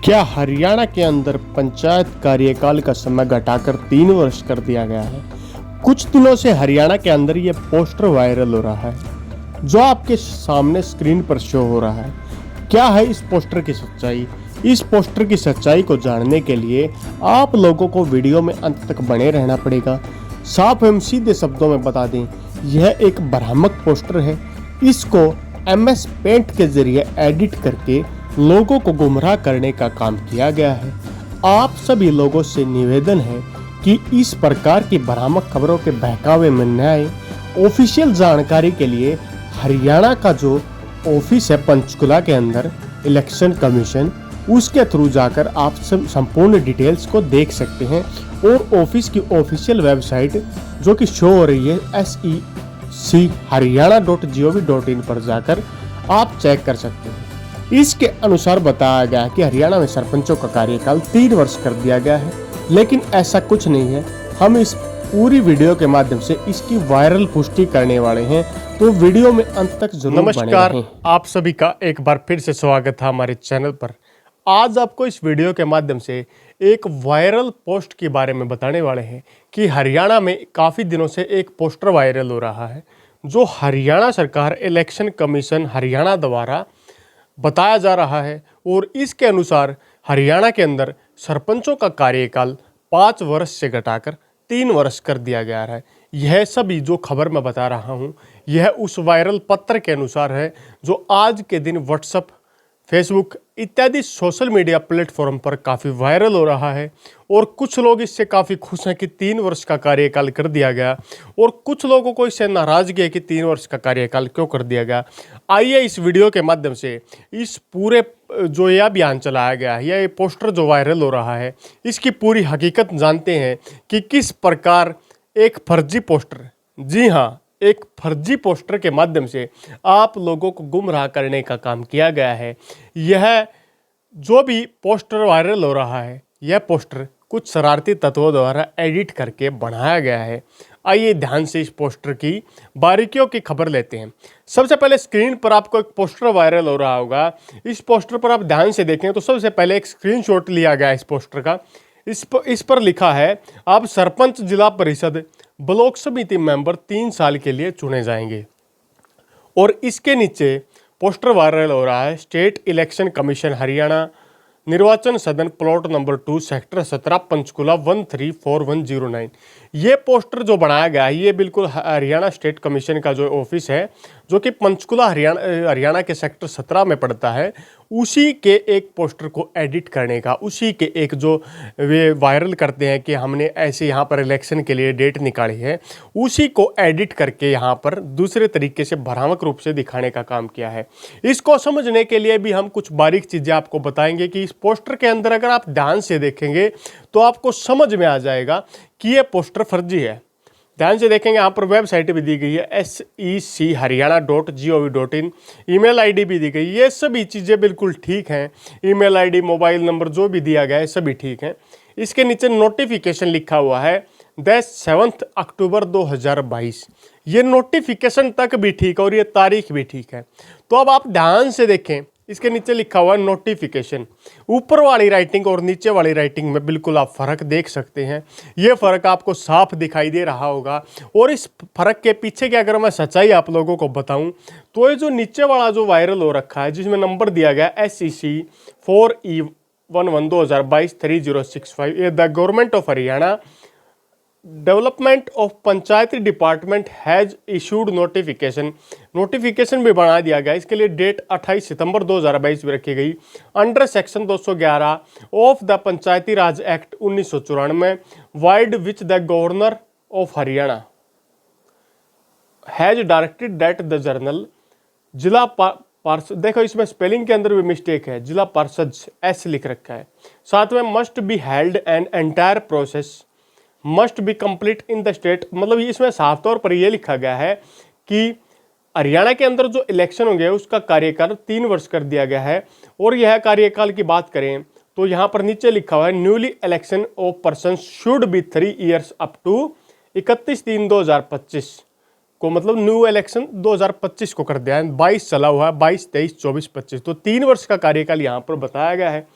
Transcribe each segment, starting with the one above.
क्या हरियाणा के अंदर पंचायत कार्यकाल का समय घटाकर 3 वर्ष कर दिया गया है। कुछ दिनों से हरियाणा के अंदर ये पोस्टर वायरल हो रहा है जो आपके सामने स्क्रीन पर शो हो रहा है। क्या है इस पोस्टर की सच्चाई? इस पोस्टर की सच्चाई को जानने के लिए आप लोगों को वीडियो में अंत तक बने रहना पड़ेगा। साफ एवं सीधे शब्दों में बता दें, यह एक भ्रामक पोस्टर है। इसको MS पेंट के जरिए एडिट करके लोगों को गुमराह करने का काम किया गया है। आप सभी लोगों से निवेदन है कि इस प्रकार की भ्रामक खबरों के बहकावे में न आए। ऑफिशियल जानकारी के लिए हरियाणा का जो ऑफिस है पंचकुला के अंदर इलेक्शन कमीशन, उसके थ्रू जाकर आप संपूर्ण डिटेल्स को देख सकते हैं। और ऑफिस की ऑफिशियल वेबसाइट जो कि शो हो रही है sec.haryana.gov.in पर जाकर आप चेक कर सकते हैं। इसके अनुसार बताया गया कि हरियाणा में सरपंचों का कार्यकाल 3 वर्ष कर दिया गया है, लेकिन ऐसा कुछ नहीं है। हम इस पूरी वीडियो के माध्यम से इसकी वायरल पुष्टि करने वाले हैं, तो वीडियो में अंत तक जरूर बने रहें। नमस्कार, आप सभी का एक बार फिर से स्वागत है हमारे चैनल पर। आज आपको इस वीडियो के माध्यम से एक वायरल पोस्ट के बारे में बताने वाले हैं कि हरियाणा में काफ़ी दिनों से एक पोस्टर वायरल हो रहा है जो हरियाणा सरकार इलेक्शन कमीशन हरियाणा द्वारा बताया जा रहा है। और इसके अनुसार हरियाणा के अंदर सरपंचों का कार्यकाल 5 वर्ष से घटाकर 3 वर्ष कर दिया गया है। यह सभी जो खबर मैं बता रहा हूँ यह उस वायरल पत्र के अनुसार है जो आज के दिन व्हाट्सएप, फेसबुक इत्यादि सोशल मीडिया प्लेटफॉर्म पर काफ़ी वायरल हो रहा है। और कुछ लोग इससे काफ़ी खुश हैं कि 3 वर्ष का कार्यकाल कर दिया गया, और कुछ लोगों को इससे नाराज़गी है कि 3 वर्ष का कार्यकाल क्यों कर दिया गया। आइए इस वीडियो के माध्यम से इस पूरे जो यह अभियान चलाया गया है, यह पोस्टर जो वायरल हो रहा है, इसकी पूरी हकीकत जानते हैं कि किस प्रकार एक फर्जी पोस्टर, जी हाँ, एक फर्जी पोस्टर के माध्यम से आप लोगों को गुमराह करने का काम किया गया है। यह जो भी पोस्टर वायरल हो रहा है, यह पोस्टर कुछ शरारती तत्वों द्वारा एडिट करके बनाया गया है। आइए ध्यान से इस पोस्टर की बारीकियों की खबर लेते हैं। सबसे पहले स्क्रीन पर आपको एक पोस्टर वायरल हो रहा होगा। इस पोस्टर पर आप ध्यान से देखें तो सबसे पहले एक स्क्रीनशॉट लिया गया इस पोस्टर का। इस पर लिखा है, आप सरपंच, जिला परिषद, ब्लॉक समिति मेंबर 3 साल के लिए चुने जाएंगे। और इसके नीचे पोस्टर वायरल हो रहा है, स्टेट इलेक्शन कमीशन हरियाणा, निर्वाचन सदन, प्लॉट नंबर 2, सेक्टर 17, पंचकुला 134109। ये पोस्टर जो बनाया गया है ये बिल्कुल हरियाणा स्टेट कमीशन का जो ऑफिस है जो कि पंचकुला हरियाणा के सेक्टर 17 में पड़ता है, उसी के एक पोस्टर को एडिट करने का, उसी के एक जो वे वायरल करते हैं कि हमने ऐसे यहाँ पर इलेक्शन के लिए डेट निकाली है, उसी को एडिट करके यहाँ पर दूसरे तरीके से भ्रामक रूप से दिखाने का काम किया है। इसको समझने के लिए भी हम कुछ बारीक चीज़ें आपको बताएंगे कि इस पोस्टर के अंदर अगर आप ध्यान से देखेंगे तो आपको समझ में आ जाएगा कि ये पोस्टर फर्जी है। ध्यान से देखेंगे, यहाँ पर वेबसाइट भी दी गई है sec.haryana.gov.in, ईमेल आईडी भी दी गई। ये सभी चीज़ें बिल्कुल ठीक हैं। ईमेल आईडी, मोबाइल नंबर जो भी दिया गया है सभी ठीक है। इसके नीचे नोटिफिकेशन लिखा हुआ है 7 अक्टूबर 2022। ये नोटिफिकेशन तक भी ठीक है और ये तारीख भी ठीक है। तो अब आप ध्यान से देखें, इसके नीचे लिखा हुआ है नोटिफिकेशन। ऊपर वाली राइटिंग और नीचे वाली राइटिंग में बिल्कुल आप फ़र्क देख सकते हैं। ये फ़र्क आपको साफ दिखाई दे रहा होगा। और इस फ़र्क के पीछे की अगर मैं सच्चाई आप लोगों को बताऊं तो ये जो नीचे वाला जो वायरल हो रखा है जिसमें नंबर दिया गया SEC 4E11/2022 3065, ये the government of Haryana development of Panchayati department has issued notification भी बना दिया गया। इसके लिए डेट 28 सितंबर 2022 में रखी गई। Under section 211 of the Panchayati Raj act 1994 wide which the governor of Haryana has directed that the journal जिला पार्षद, देखो इसमें स्पेलिंग के अंदर भी मिस्टेक है, जिला पार्षद S लिख रखा है। साथ में must be held and entire process must be complete in the state, मतलब इसमें साफ तौर पर यह लिखा गया है कि हरियाणा के अंदर जो इलेक्शन होंगे उसका कार्यकाल 3 वर्ष कर दिया गया है। और यह कार्यकाल की बात करें तो यहाँ पर नीचे लिखा हुआ है, newly election of person should be 3 years up to 31/3/2025 को, मतलब न्यू इलेक्शन 2025 को कर दिया है। 22 चला हुआ है, 22, 23, 24, 25, तो 3 वर्ष का कार्यकाल यहाँ पर बताया गया है।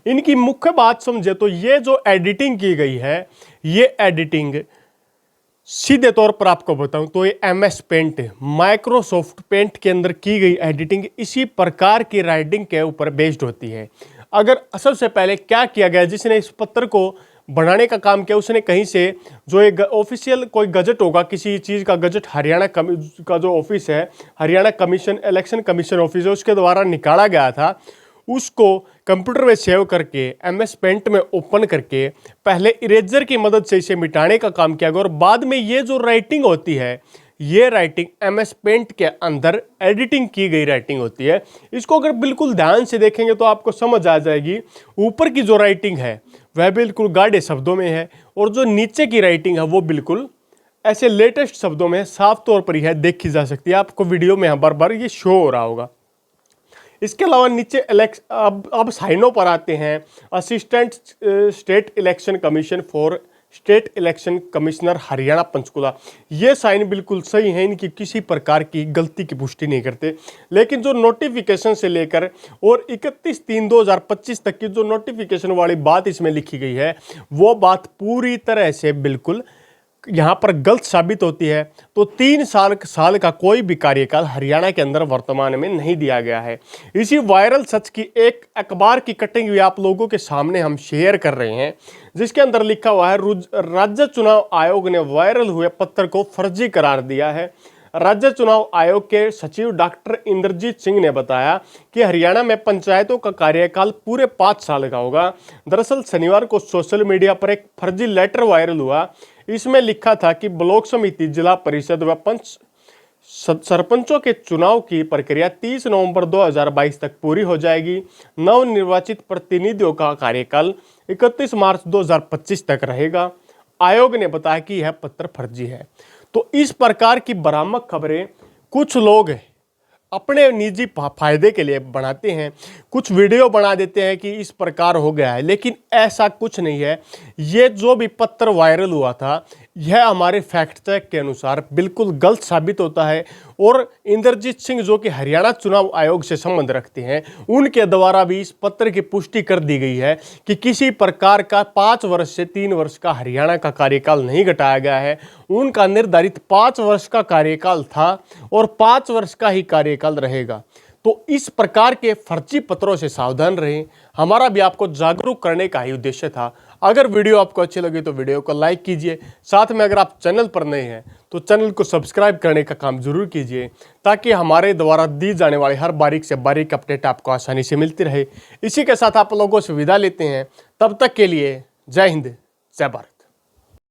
इनकी मुख्य बात समझे तो ये जो एडिटिंग की गई है, ये एडिटिंग सीधे तौर पर आपको बताऊं तो ये MS पेंट, माइक्रोसॉफ्ट पेंट के अंदर की गई एडिटिंग इसी प्रकार की राइटिंग के ऊपर बेस्ड होती है। अगर सबसे पहले क्या किया गया, जिसने इस पत्र को बनाने का काम किया, उसने कहीं से जो एक ऑफिशियल कोई गजट होगा, किसी चीज़ का गजट, हरियाणा का जो ऑफिस है, Haryana commission, election commission office है, उसके द्वारा निकाला गया था, उसको कंप्यूटर में सेव करके MS पेंट में ओपन करके पहले इरेजर की मदद से इसे मिटाने का काम किया गया और बाद में ये जो राइटिंग होती है, ये राइटिंग MS पेंट के अंदर एडिटिंग की गई राइटिंग होती है। इसको अगर बिल्कुल ध्यान से देखेंगे तो आपको समझ आ जाएगी, ऊपर की जो राइटिंग है वह बिल्कुल गाढ़े शब्दों में है और जो नीचे की राइटिंग है वो बिल्कुल ऐसे लेटेस्ट शब्दों में साफ तौर पर यह देखी जा सकती है। आपको वीडियो में बार बार ये शो हो रहा होगा। इसके अलावा नीचे अब साइनों पर आते हैं। Assistant state election commission for state election commissioner Haryana Panchkula, ये साइन बिल्कुल सही है, इनकी किसी प्रकार की गलती की पुष्टि नहीं करते। लेकिन जो नोटिफिकेशन से लेकर और 31/3/2025 तक की जो नोटिफिकेशन वाली बात इसमें लिखी गई है, वो बात पूरी तरह से बिल्कुल यहाँ पर गलत साबित होती है। तो 3 साल का कोई भी कार्यकाल हरियाणा के अंदर वर्तमान में नहीं दिया गया है। इसी वायरल सच की एक अखबार की कटिंग भी आप लोगों के सामने हम शेयर कर रहे हैं, जिसके अंदर लिखा हुआ है, राज्य चुनाव आयोग ने वायरल हुए पत्र को फर्जी करार दिया है। राज्य चुनाव आयोग के सचिव डॉक्टर इंद्रजीत सिंह ने बताया कि हरियाणा में पंचायतों का कार्यकाल पूरे 5 साल का होगा। दरअसल शनिवार को सोशल मीडिया पर एक फर्जी लेटर वायरल हुआ। इसमें लिखा था कि ब्लॉक समिति, जिला परिषद व सरपंचों के चुनाव की प्रक्रिया 30 नवंबर 2022 तक पूरी हो जाएगी। नवनिर्वाचित प्रतिनिधियों का कार्यकाल 31 मार्च 2025 तक रहेगा। आयोग ने बताया कि यह पत्र फर्जी है। तो इस प्रकार की भ्रामक खबरें कुछ लोग अपने निजी फायदे के लिए बनाते हैं, कुछ वीडियो बना देते हैं कि इस प्रकार हो गया है, लेकिन ऐसा कुछ नहीं है। ये जो भी पत्र वायरल हुआ था, यह हमारे फैक्ट चेक के अनुसार बिल्कुल गलत साबित होता है और इंद्रजीत सिंह जो कि हरियाणा चुनाव आयोग से संबंध रखते हैं, उनके द्वारा भी इस पत्र की पुष्टि कर दी गई है कि किसी प्रकार का 5 वर्ष से 3 वर्ष का हरियाणा का कार्यकाल नहीं घटाया गया है। उनका निर्धारित 5 वर्ष का कार्यकाल था और 5 वर्ष का ही कार्यकाल रहेगा। तो इस प्रकार के फर्जी पत्रों से सावधान रहें। हमारा भी आपको जागरूक करने का ही उद्देश्य था। अगर वीडियो आपको अच्छी लगी तो वीडियो को लाइक कीजिए। साथ में अगर आप चैनल पर नए हैं तो चैनल को सब्सक्राइब करने का काम जरूर कीजिए, ताकि हमारे द्वारा दी जाने वाली हर बारीक से बारीक अपडेट आपको आसानी से मिलती रहे। इसी के साथ आप लोगों से विदा लेते हैं। तब तक के लिए जय हिंद, जय भारत।